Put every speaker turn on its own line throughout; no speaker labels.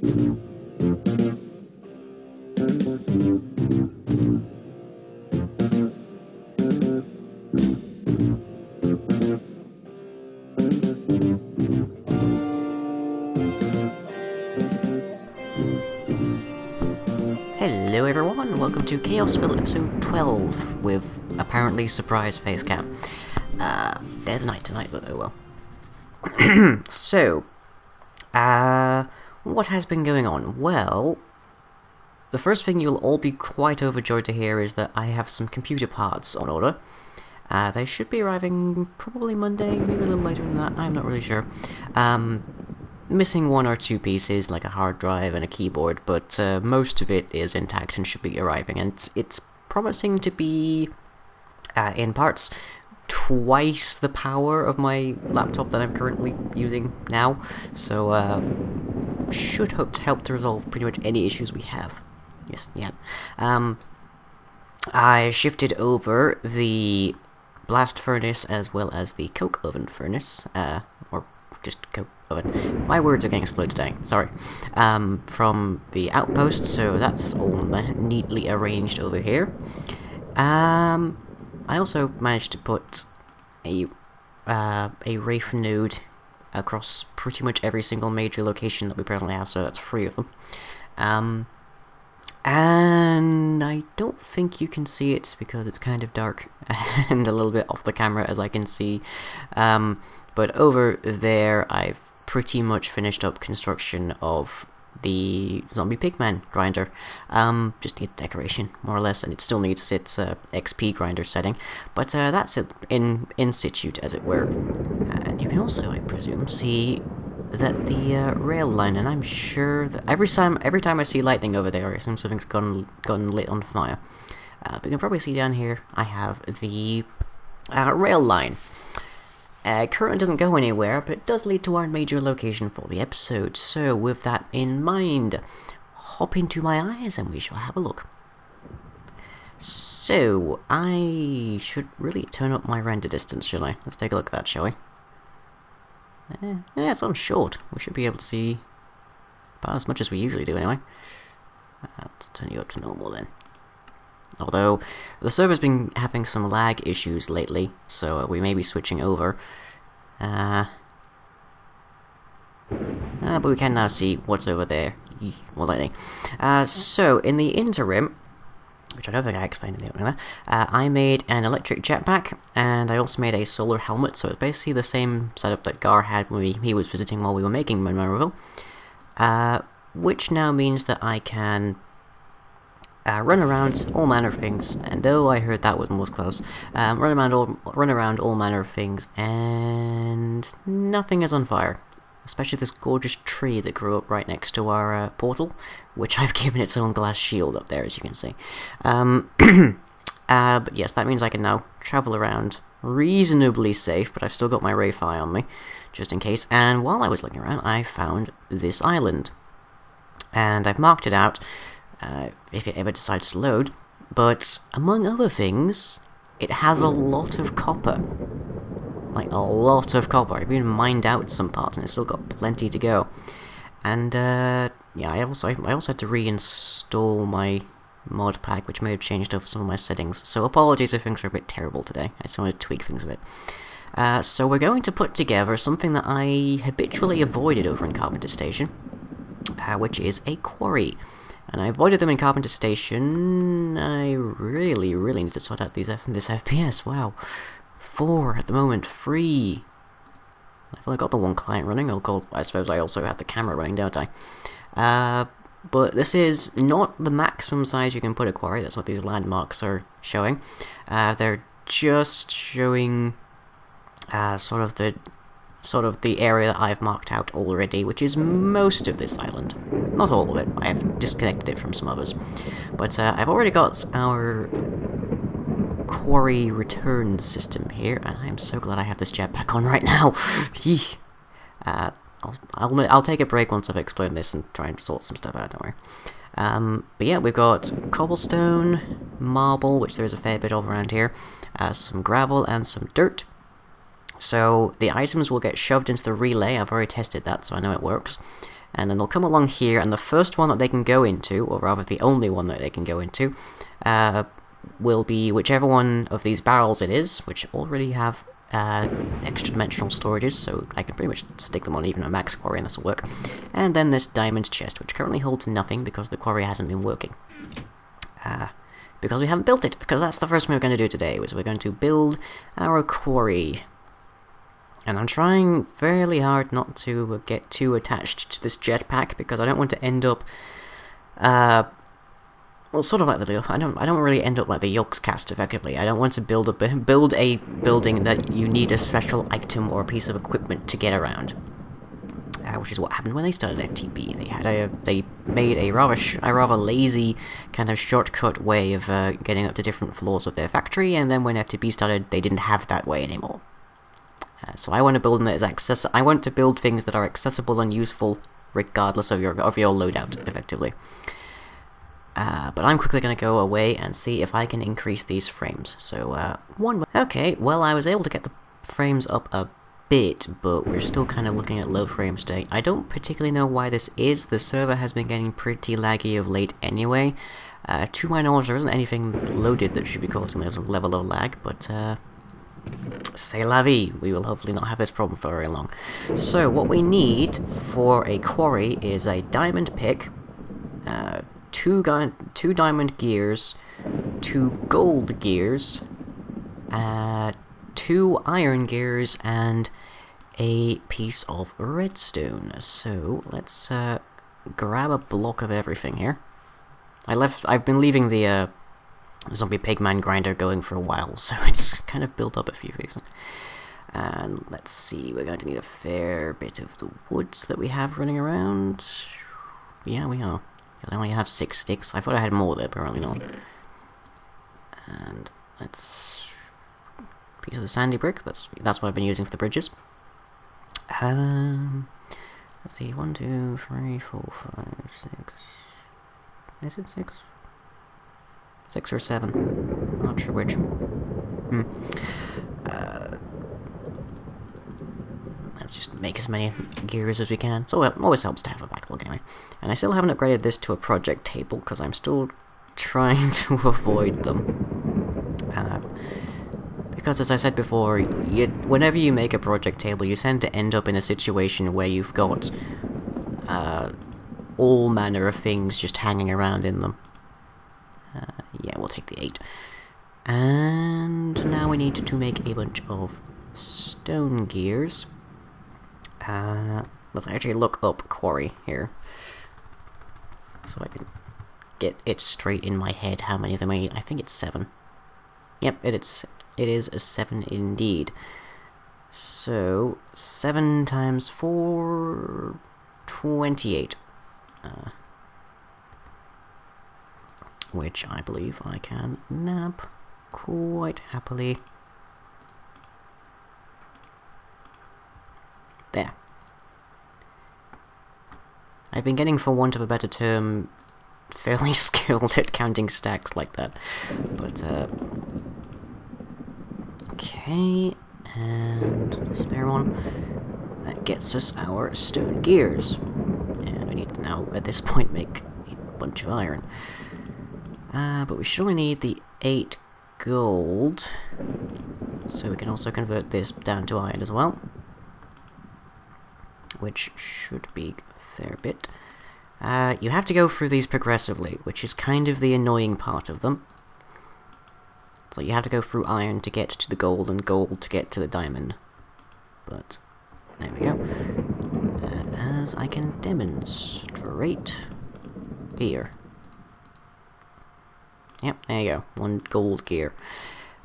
Hello everyone, welcome to Chaosville episode 12 with apparently surprise facecam. Dead night tonight, but oh well. So, what has been going on? Well, the first thing you'll all be quite overjoyed to hear is that I have some computer parts on order. They should be arriving probably Monday, maybe a little later than that, I'm not really sure. Missing one or two pieces, like a hard drive and a keyboard, but most of it is intact and should be arriving, and it's promising to be, in parts, twice the power of my laptop that I'm currently using now, so should hope to help to resolve pretty much any issues we have. Yes, yeah. I shifted over the blast furnace as well as the coke oven furnace, or just coke oven. My words are getting slow today, sorry. From the outpost, so that's all neatly arranged over here. I also managed to put a Wraith node across pretty much every single major location that we presently have, so that's 3 of them. And I don't think you can see it because it's kind of dark and a little bit off the camera as I can see. But over there, I've pretty much finished up construction of the zombie pigman grinder. Just needs decoration, more or less, and it still needs its XP grinder setting. But that's it in situ, as it were. And you can also, I presume, see that the rail line, and I'm sure that every time I see lightning over there, I assume something's gone lit on fire. But you can probably see down here, I have the rail line. Currently doesn't go anywhere, but it does lead to our major location for the episode. So with that in mind, hop into my eyes and we shall have a look. So, I should really turn up my render distance, shall I? Let's take a look at that, shall we? Yeah, it's on short. We should be able to see about as much as we usually do anyway. Let's turn you up to normal then. Although, the server's been having some lag issues lately, so we may be switching over. But we can now see what's over there, more likely. So, in the interim, which I don't think I explained in the opening there, I made an electric jetpack, and I also made a solar helmet, so it's basically the same setup that Gar had when he was visiting while we were making Monroeville. Which now means that I can run around all manner of things, and oh, I heard that one was close. Run around all manner of things, and nothing is on fire. Especially this gorgeous tree that grew up right next to our portal, which I've given its own glass shield up there, as you can see. But yes, that means I can now travel around reasonably safe, but I've still got my Wraith Eye on me, just in case. And while I was looking around, I found this island. And I've marked it out, if it ever decides to load, but among other things, it has a lot of copper. Like, a lot of copper. I've even mined out some parts, and it's still got plenty to go. And, yeah, I also had to reinstall my mod pack, which may have changed over some of my settings. So apologies if things are a bit terrible today. I just wanted to tweak things a bit. So we're going to put together something that I habitually avoided over in Carpenter Station, which is a quarry. And I avoided them in Carpenter Station. I really need to sort out this FPS, wow. 4 at the moment, 3. I've only got the one client running, I suppose I also have the camera running, don't I? But this is not the maximum size you can put a quarry, that's what these landmarks are showing. They're just showing sort of the area that I've marked out already, which is most of this island. Not all of it, I have disconnected it from some others. But I've already got our quarry return system here, and I'm so glad I have this jetpack on right now. I'll take a break once I've explained this and try and sort some stuff out, don't worry. But yeah, we've got cobblestone, marble, which there's a fair bit of around here, some gravel and some dirt. So the items will get shoved into the relay. I've already tested that, so I know it works. and then they'll come along here, and the first one that they can go into, or rather the only one that they can go into, will be whichever one of these barrels it is, which already have extra-dimensional storages, so I can pretty much stick them on even a max quarry and this will work. And then this diamond chest, which currently holds nothing because the quarry hasn't been working. Because we haven't built it, because that's the first thing we're going to do today, was we're going to build our quarry. And I'm trying fairly hard not to get too attached to this jetpack, because I don't want to end up, well, sort of like the I don't really end up like the Yolks cast effectively. I don't want to build a building that you need a special item or a piece of equipment to get around. Which is what happened when they started FTB. They made a rather lazy kind of shortcut way of getting up to different floors of their factory, and then when FTB started, they didn't have that way anymore. So I want to build that is I want to build things that are accessible and useful regardless of your loadout, effectively. But I'm quickly going to go away and see if I can increase these frames. So, okay, well, I was able to get the frames up a bit, but we're still kind of looking at low frame state. I don't particularly know why this is. The server has been getting pretty laggy of late anyway. To my knowledge, there isn't anything loaded that should be causing this level of lag, but, c'est la vie. We will hopefully not have this problem for very long. So, what we need for a quarry is a diamond pick, two diamond gears, 2 gold gears, 2 iron gears, and a piece of redstone. So let's grab a block of everything here. I've been leaving the zombie pigman grinder going for a while, so it's kind of built up a few things. And let's see, we're going to need a fair bit of the woods that we have running around. Yeah, we are. I only have 6 sticks. I thought I had more there, but apparently not. And let's piece of the sandy brick. That's what I've been using for the bridges. Let's see. 1, 2, 3, 4, 5, 6. Is it 6? 6 or 7? Not sure which. Let's just make as many gears as we can. So it always helps to have a backlog anyway. And I still haven't upgraded this to a project table because I'm still trying to avoid them. Because as I said before, whenever you make a project table, you tend to end up in a situation where you've got all manner of things just hanging around in them. Yeah, we'll take the 8. And now we need to make a bunch of stone gears. Let's actually look up Quarry here, so I can get it straight in my head how many of them I need. I think it's 7. Yep, it is a 7 indeed. So 7 times 4, 28. Which I believe I can nab quite happily. There. I've been getting, for want of a better term, fairly skilled at counting stacks like that. But, okay, and the spare one. That gets us our stone gears. And we need to now, at this point, make a bunch of iron. But we should only need the 8 gold. So we can also convert this down to iron as well. Which should be a fair bit. You have to go through these progressively, which is kind of the annoying part of them. So you have to go through iron to get to the gold, and gold to get to the diamond. But, there we go. As I can demonstrate here. Yep, there you go. 1 gold gear.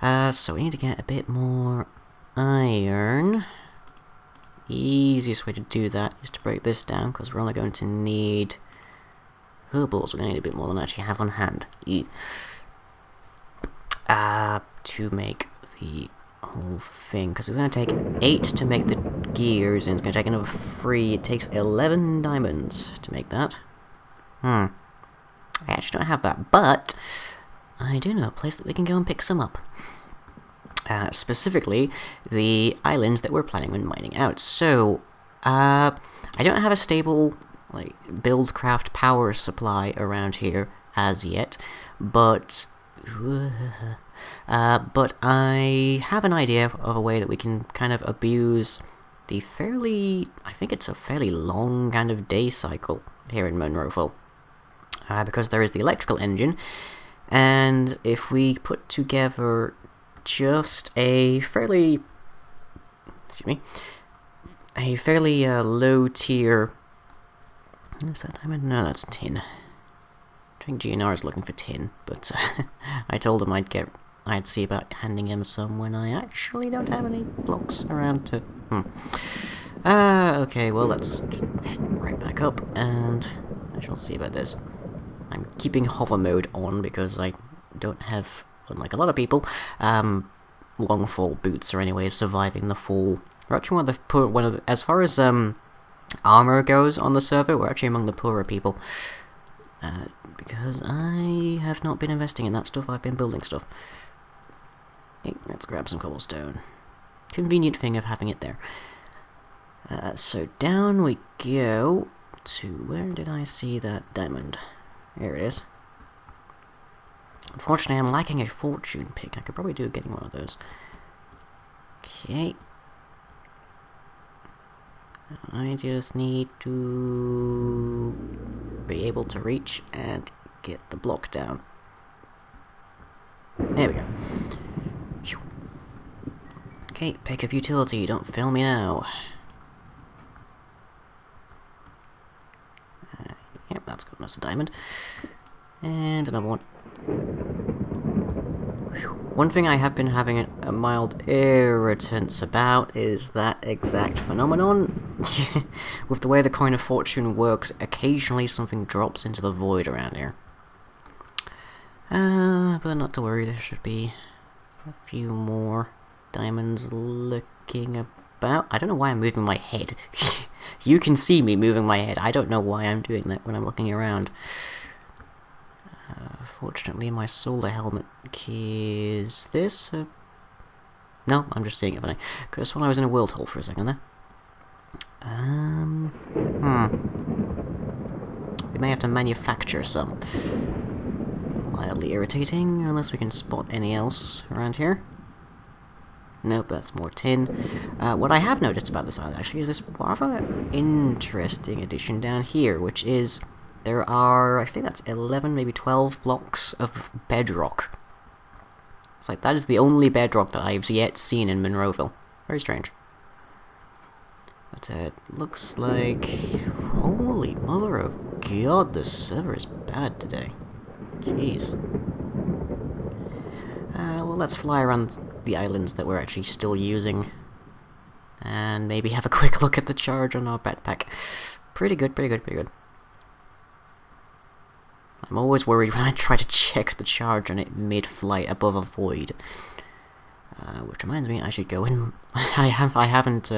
So we need to get a bit more iron. Easiest way to do that is to break this down, because we're only going to need herbals. We're going to need a bit more than I actually have on hand. To make the whole thing, because it's going to take 8 to make the gears, and it's going to take another 3. It takes 11 diamonds to make that. I actually don't have that, but I do know a place that we can go and pick some up. Specifically, the islands that we're planning on mining out. So, I don't have a stable like buildcraft power supply around here as yet, but I have an idea of a way that we can kind of abuse the I think it's a fairly long kind of day cycle here in Monroeville, because there is the electrical engine, and if we put together just a fairly low tier. Is that diamond? No, that's tin. I think GNR is looking for tin, but I told him I'd see about handing him some when I actually don't have any blocks around to. Okay, well let's just head right back up, and I shall see about this. I'm keeping hover mode on because I don't have, unlike a lot of people, long fall boots or any way of surviving the fall. We're actually as far as armor goes on the server, we're actually among the poorer people. Because I have not been investing in that stuff, I've been building stuff. Okay, let's grab some cobblestone. Convenient thing of having it there. So down we go to, where did I see that diamond? There it is. Unfortunately, I'm lacking a fortune pick. I could probably do getting one of those. Okay. I just need to be able to reach and get the block down. There we go. Okay, pick of utility, don't fail me now. Yep, that's good, that's a diamond. And another one. One thing I have been having a mild irritance about is that exact phenomenon. With the way the Coin of Fortune works, occasionally something drops into the void around here. But not to worry, there should be a few more diamonds looking about. I don't know why I'm moving my head. You can see me moving my head. I don't know why I'm doing that when I'm looking around. Fortunately, my solar helmet is this. No, I'm just seeing it funny. Because when I was in a world hole for a second there. We may have to manufacture some. Mildly irritating, unless we can spot any else around here. Nope, that's more tin. What I have noticed about this island actually is this rather interesting addition down here, which is there are, I think that's 11, maybe 12 blocks of bedrock. It's like, that is the only bedrock that I've yet seen in Monroeville. Very strange. But it looks like... Holy mother of God, the server is bad today. Jeez. Well, let's fly around the islands that we're actually still using. And maybe have a quick look at the charge on our backpack. Pretty good, pretty good, pretty good. I'm always worried when I try to check the charge on it mid-flight above a void. Which reminds me, I should go in. I haven't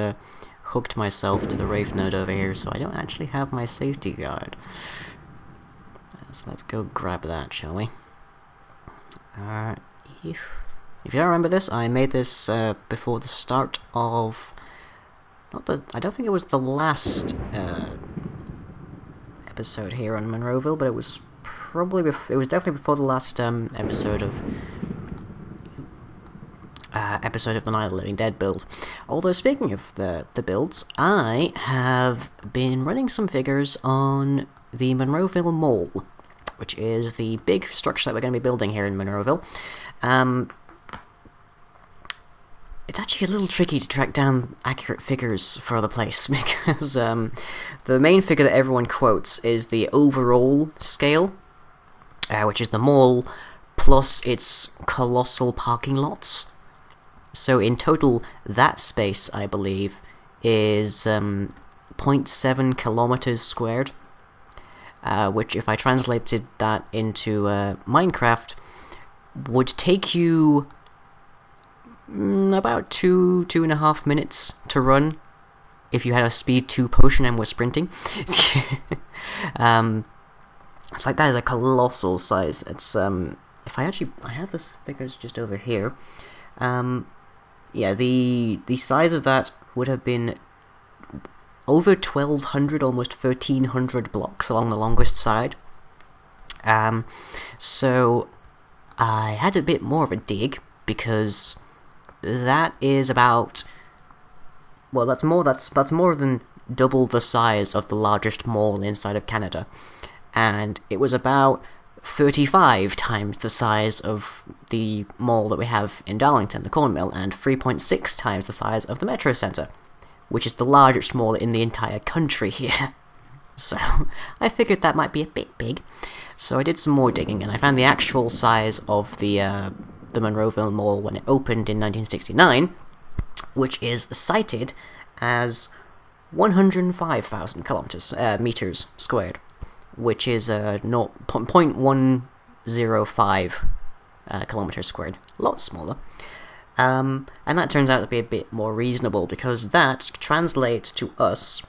hooked myself to the Wraith node over here, so I don't actually have my safety guard. So let's go grab that, shall we? If you don't remember this, I made this before the start of... I don't think it was the last episode here on Monroeville, but it was probably it was definitely before the last episode of the Night of the Living Dead build. Although speaking of the builds, I have been running some figures on the Monroeville Mall, which is the big structure that we're going to be building here in Monroeville. It's actually a little tricky to track down accurate figures for the place, because the main figure that everyone quotes is the overall scale, which is the mall plus its colossal parking lots. So in total, that space, I believe, is 0.7 kilometers squared, which if I translated that into Minecraft, would take you about 2.5 minutes to run if you had a speed 2 potion and were sprinting. It's like, that is a colossal size. It's if I have this figures just over here. Yeah, the size of that would have been over 1,200, almost 1,300 blocks along the longest side. So I had a bit more of a dig, because that is about, well, that's more than double the size of the largest mall inside of Canada, and it was about 35 times the size of the mall that we have in Darlington, the Corn Mill, and 3.6 times the size of the Metro Centre, which is the largest mall in the entire country here. So I figured that might be a bit big, so I did some more digging, and I found the actual size of the Monroeville Mall when it opened in 1969, which is cited as 105,000 meters squared, which is 0.105 kilometers squared, a lot smaller. And that turns out to be a bit more reasonable, because that translates to us.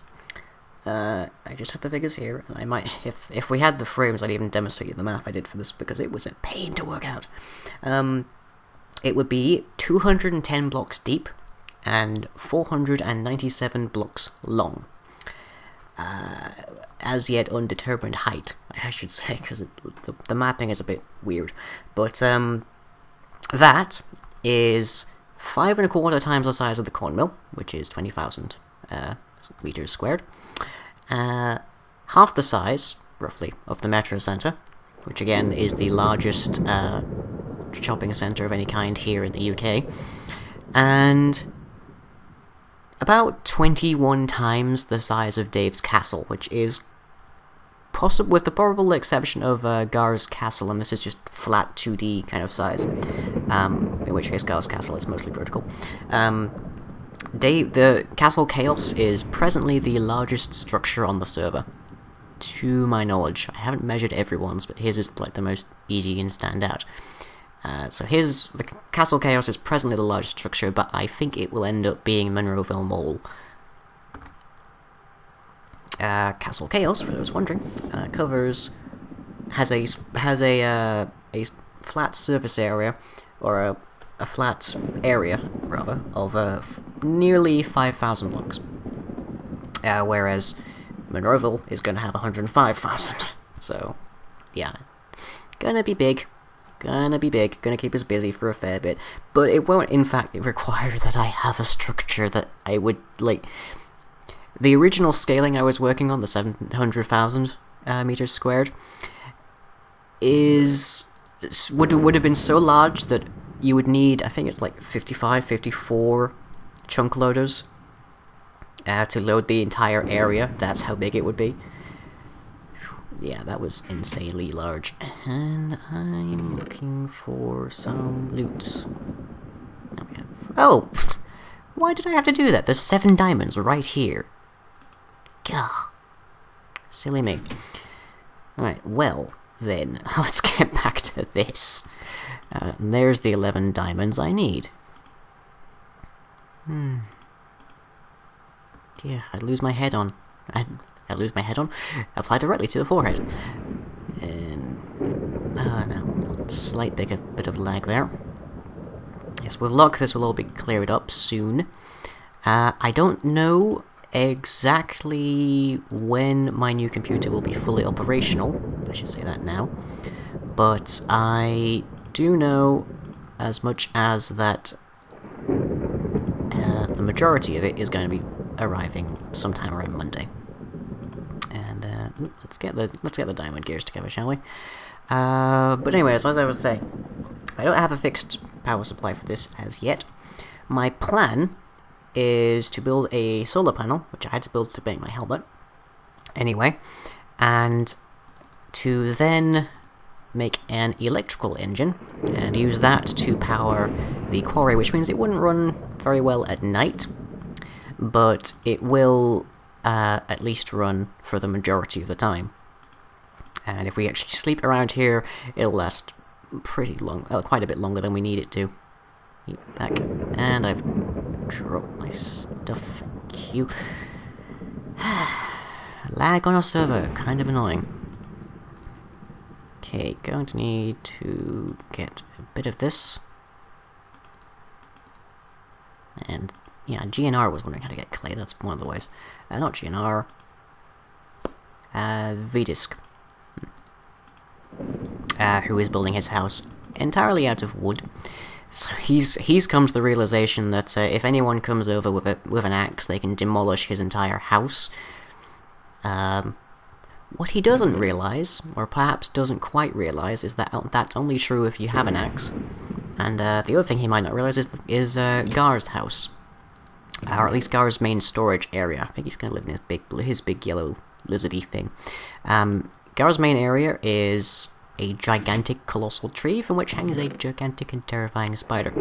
I just have the figures here, and I might, if we had the frames, I'd even demonstrate the math I did for this, because it was a pain to work out. It would be 210 blocks deep and 497 blocks long. As yet undetermined height, I should say, because the mapping is a bit weird. But that is 5.25 times the size of the Corn Mill, which is 20,000 meters squared. Half the size, roughly, of the Metro Centre, which again is the largest shopping centre of any kind here in the UK, and about 21 times the size of Dave's Castle, which is possible, with the probable exception of Gar's Castle, and this is just flat 2D kind of size, in which case Gar's Castle is mostly vertical. The Castle Chaos is presently the largest structure on the server, to my knowledge. I haven't measured everyone's, but his is like the most easy and stand out. So the Castle Chaos is presently the largest structure, but I think it will end up being Monroeville Mall. Castle Chaos, for those wondering, has a flat surface area, or a flat area rather, of nearly 5,000 blocks, whereas Monroeville is going to have 105,000. So, yeah, gonna be big. Gonna keep us busy for a fair bit, but it won't in fact require that I have a structure that I would, like, the original scaling I was working on, the 700,000 meters squared, would have been so large that you would need, I think it's like 54 chunk loaders to load the entire area. That's how big it would be. Yeah, that was insanely large. And I'm looking for some loot. Oh! Why did I have to do that? There's 7 diamonds right here. Gah. Silly me. Alright, well, then, let's get back to this. And there's the 11 diamonds I need. Yeah, I'd lose my head on. I lose my head on? Apply directly to the forehead. And no, slight bit of lag there. Yes, with luck this will all be cleared up soon. I don't know exactly when my new computer will be fully operational. I should say that now. But I do know as much as that the majority of it is going to be arriving sometime around Monday. Let's get the diamond gears together, shall we? But anyways, as I was saying, I don't have a fixed power supply for this as yet. My plan is to build a solar panel, which I had to build to make my helmet, anyway, and to then make an electrical engine, and use that to power the quarry, which means it wouldn't run very well at night, but it will at least run for the majority of the time. And if we actually sleep around here, it'll last pretty long, quite a bit longer than we need it to. Back, and I've dropped my stuff. Thank you. Lag on a server, kind of annoying. Okay, going to need to get a bit of this. And Yeah, GNR was wondering how to get clay, that's one of the ways. Not GNR. Vidisk. Who is building his house entirely out of wood. So he's come to the realization that if anyone comes over with an axe, they can demolish his entire house. What he doesn't realize, or perhaps doesn't quite realize, is that that's only true if you have an axe. And the other thing he might not realize is Gar's house, or at least Gar's main storage area. I think he's gonna live in his big yellow lizardy thing. Gar's main area is a gigantic colossal tree from which hangs a gigantic and terrifying spider.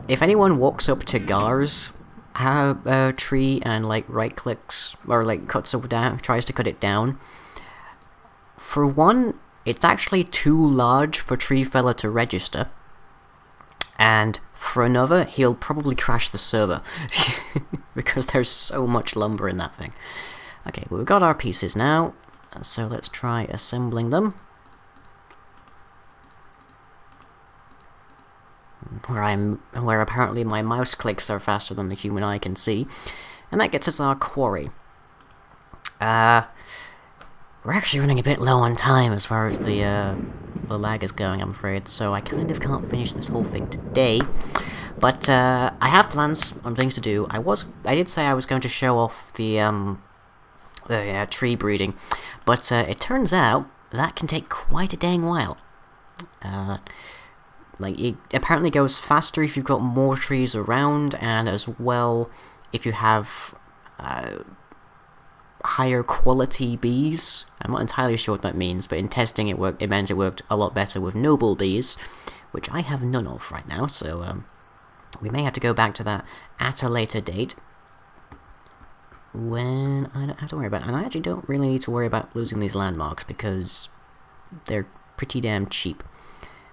If anyone walks up to Gar's tree and like right clicks or like tries to cut it down, for one, it's actually too large for Tree Fella to register, and for another, he'll probably crash the server because there's so much lumber in that thing. Okay, well, we've got our pieces now, so let's try assembling them. Where apparently my mouse clicks are faster than the human eye can see, and that gets us our quarry. We're actually running a bit low on time as far as the lag is going, I'm afraid, so I kind of can't finish this whole thing today. But I have plans on things to do. I did say I was going to show off the tree breeding, but it turns out that can take quite a dang while. Like, it apparently goes faster if you've got more trees around, and as well if you have higher quality bees. I'm not entirely sure what that means, but in testing it meant it worked a lot better with noble bees, which I have none of right now, so we may have to go back to that at a later date, when I don't have to worry about it. And I actually don't really need to worry about losing these landmarks, because they're pretty damn cheap.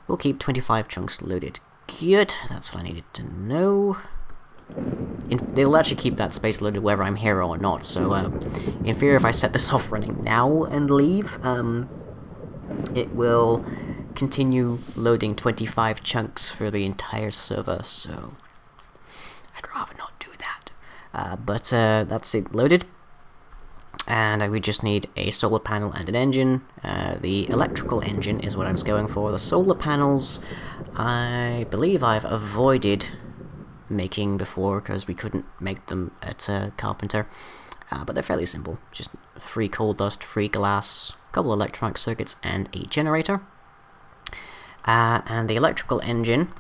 We'll keep 25 chunks loaded. Good, that's what I needed to know. They'll actually keep that space loaded whether I'm here or not, so in theory if I set this off running now and leave, it will continue loading 25 chunks for the entire server, so I'd rather not do that. But that's it loaded, and we just need a solar panel and an engine. The electrical engine is what I was going for. The solar panels, I believe I've avoided making before because we couldn't make them at Carpenter, but they're fairly simple. Just free coal dust, free glass, a couple electronic circuits, and a generator. And the electrical engine,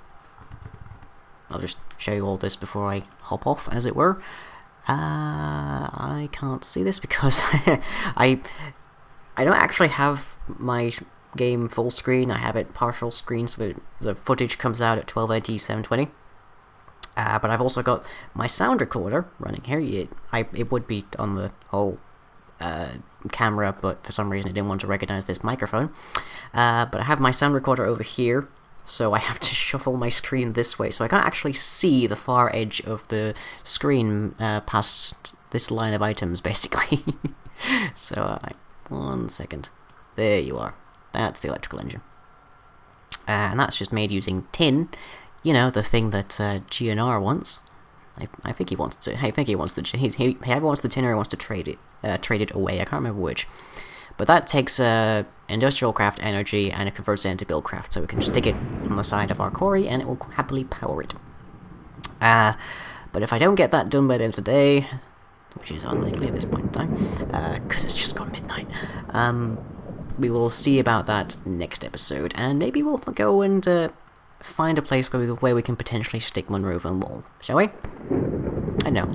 I'll just show you all this before I hop off, as it were. I can't see this because I don't actually have my game full screen. I have it partial screen, so that the footage comes out at 1280 720. But I've also got my sound recorder running here. It would be on the whole camera, but for some reason it didn't want to recognize this microphone. But I have my sound recorder over here, so I have to shuffle my screen this way, so I can't actually see the far edge of the screen past this line of items, basically. So, 1 second. There you are. That's the electrical engine. And that's just made using tin. You know, the thing that GNR wants. I think he wants to. I think he wants the. He either wants the tin or he wants to trade it away. I can't remember which. But that takes industrial craft energy and it converts it into build craft, so we can just stick it on the side of our quarry and it will happily power it. But if I don't get that done by the end of the day, which is unlikely at this point in time, because it's just gone midnight, we will see about that next episode, and maybe we'll go and find a place where we can potentially stick Monroeville Mall, shall we? I don't know,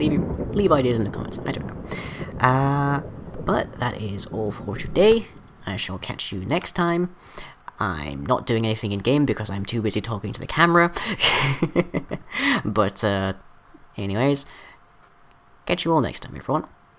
leave ideas in the comments, I don't know. But that is all for today. I shall catch you next time. I'm not doing anything in-game because I'm too busy talking to the camera. But, anyways, catch you all next time, everyone.